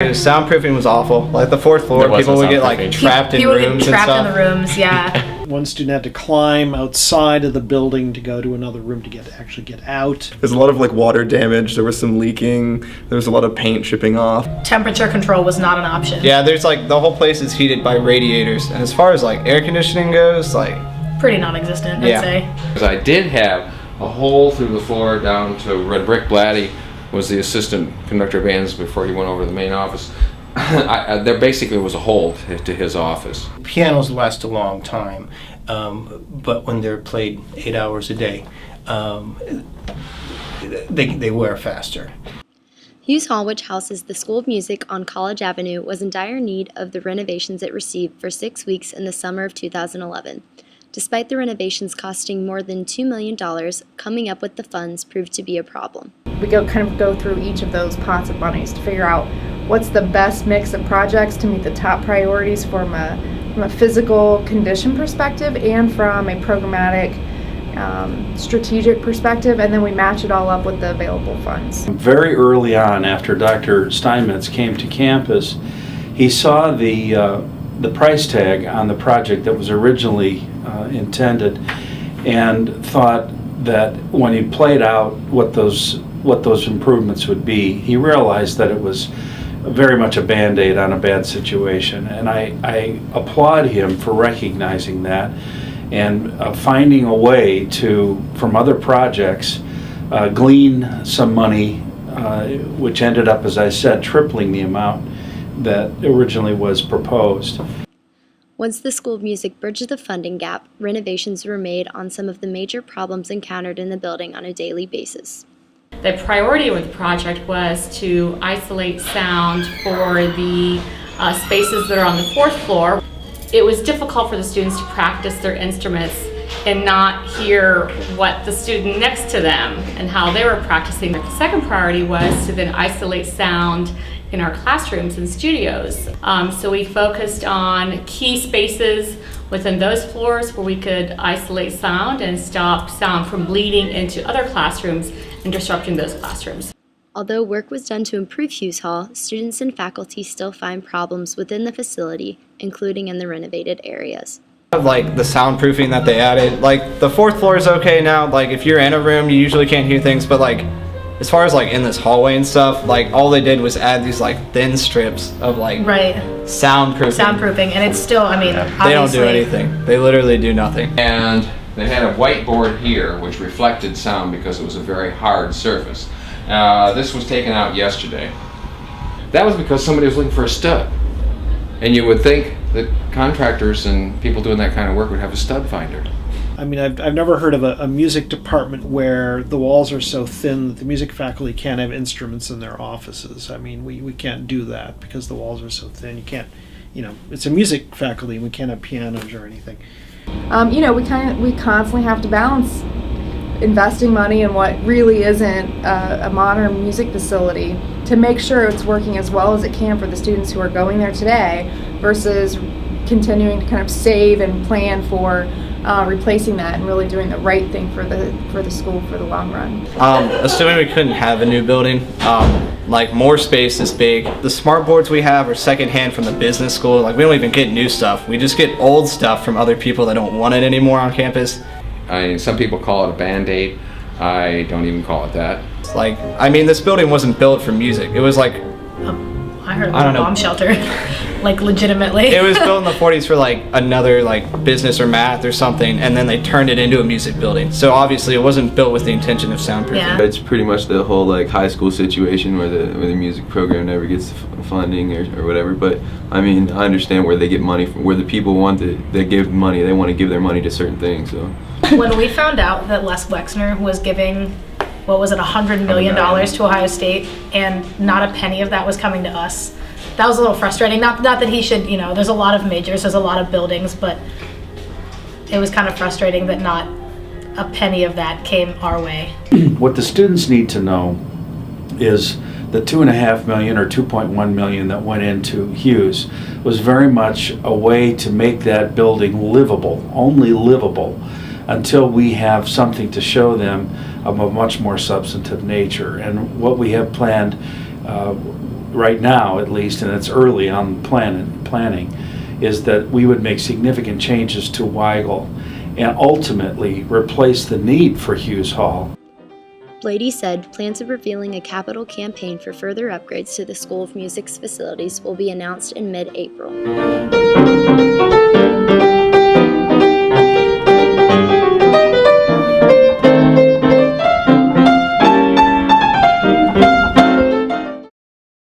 Soundproofing was awful. Like the fourth floor, people would get like trapped in rooms and stuff. Trapped in the rooms, yeah. One student had to climb outside of the building to go to another room to actually get out. There's a lot of like water damage. There was some leaking. There was a lot of paint shipping off. Temperature control was not an option. Yeah, there's like the whole place is heated by radiators, and as far as like air conditioning goes, like pretty non-existent, I'd say. Because I did have a hole through the floor down to Red Brick Blatty was the assistant conductor of bands before he went over to the main office. There basically was a hole to his office. Pianos last a long time, but when they're played 8 hours a day, they wear faster. Hughes Hall, which houses the School of Music on College Avenue, was in dire need of the renovations it received for 6 weeks in the summer of 2011. Despite the renovations costing more than $2 million, coming up with the funds proved to be a problem. We kind of go through each of those pots of monies to figure out what's the best mix of projects to meet the top priorities from a physical condition perspective and from a programmatic strategic perspective, and then we match it all up with the available funds. Very early on, after Dr. Steinmetz came to campus, he saw the price tag on the project that was originally intended, and thought that when he played out what those improvements would be, he realized that it was very much a Band-Aid on a bad situation. And I applaud him for recognizing that and finding a way to, from other projects, glean some money, which ended up, as I said, tripling the amount that originally was proposed. Once the School of Music bridged the funding gap, renovations were made on some of the major problems encountered in the building on a daily basis. The priority with the project was to isolate sound for the spaces that are on the fourth floor. It was difficult for the students to practice their instruments and not hear what the student next to them and how they were practicing. The second priority was to then isolate sound in our classrooms and studios. So we focused on key spaces within those floors where we could isolate sound and stop sound from bleeding into other classrooms and disrupting those classrooms. Although work was done to improve Hughes Hall, students and faculty still find problems within the facility, including in the renovated areas. Like the soundproofing that they added, like the fourth floor is okay now. Like if you're in a room, you usually can't hear things, but like as far as like in this hallway and stuff, like all they did was add these like thin strips of like soundproofing, and it's still, I mean, they don't do anything. They literally do nothing. And they had a whiteboard here which reflected sound because it was a very hard surface. This was taken out yesterday. That was because somebody was looking for a stud. And you would think that contractors and people doing that kind of work would have a stud finder. I mean, I've never heard of a music department where the walls are so thin that the music faculty can't have instruments in their offices. I mean, we can't do that because the walls are so thin. You can't, it's a music faculty and we can't have pianos or anything. We constantly have to balance investing money in what really isn't a modern music facility to make sure it's working as well as it can for the students who are going there today versus continuing to kind of save and plan for replacing that and really doing the right thing for the school for the long run. Assuming we couldn't have a new building, like more space is big. The smart boards we have are secondhand from the business school. Like we don't even get new stuff. We just get old stuff from other people that don't want it anymore on campus. Some people call it a Band-Aid. I don't even call it that. Like, I mean, this building wasn't built for music. It was like, I heard a bomb shelter, like legitimately. It was built in the 40s for like another like business or math or something, and then they turned it into a music building. So obviously it wasn't built with the intention of soundproofing. Yeah. It's pretty much the whole like high school situation where the music program never gets funding or whatever. But I mean, I understand where they get money from, where the people they give money. They want to give their money to certain things. So when we found out that Les Wexner was giving, what was it, $100 million to Ohio State, and not a penny of that was coming to us, that was a little frustrating. Not that he should, there's a lot of majors, there's a lot of buildings, but it was kind of frustrating that not a penny of that came our way. What the students need to know is the $2.5 million or $2.1 million that went into Hughes was very much a way to make that building livable, only livable, until we have something to show them of a much more substantive nature. And what we have planned right now at least, and it's early on planning, is that we would make significant changes to Weigel and ultimately replace the need for Hughes Hall. Blady said plans of revealing a capital campaign for further upgrades to the School of Music's facilities will be announced in mid-April.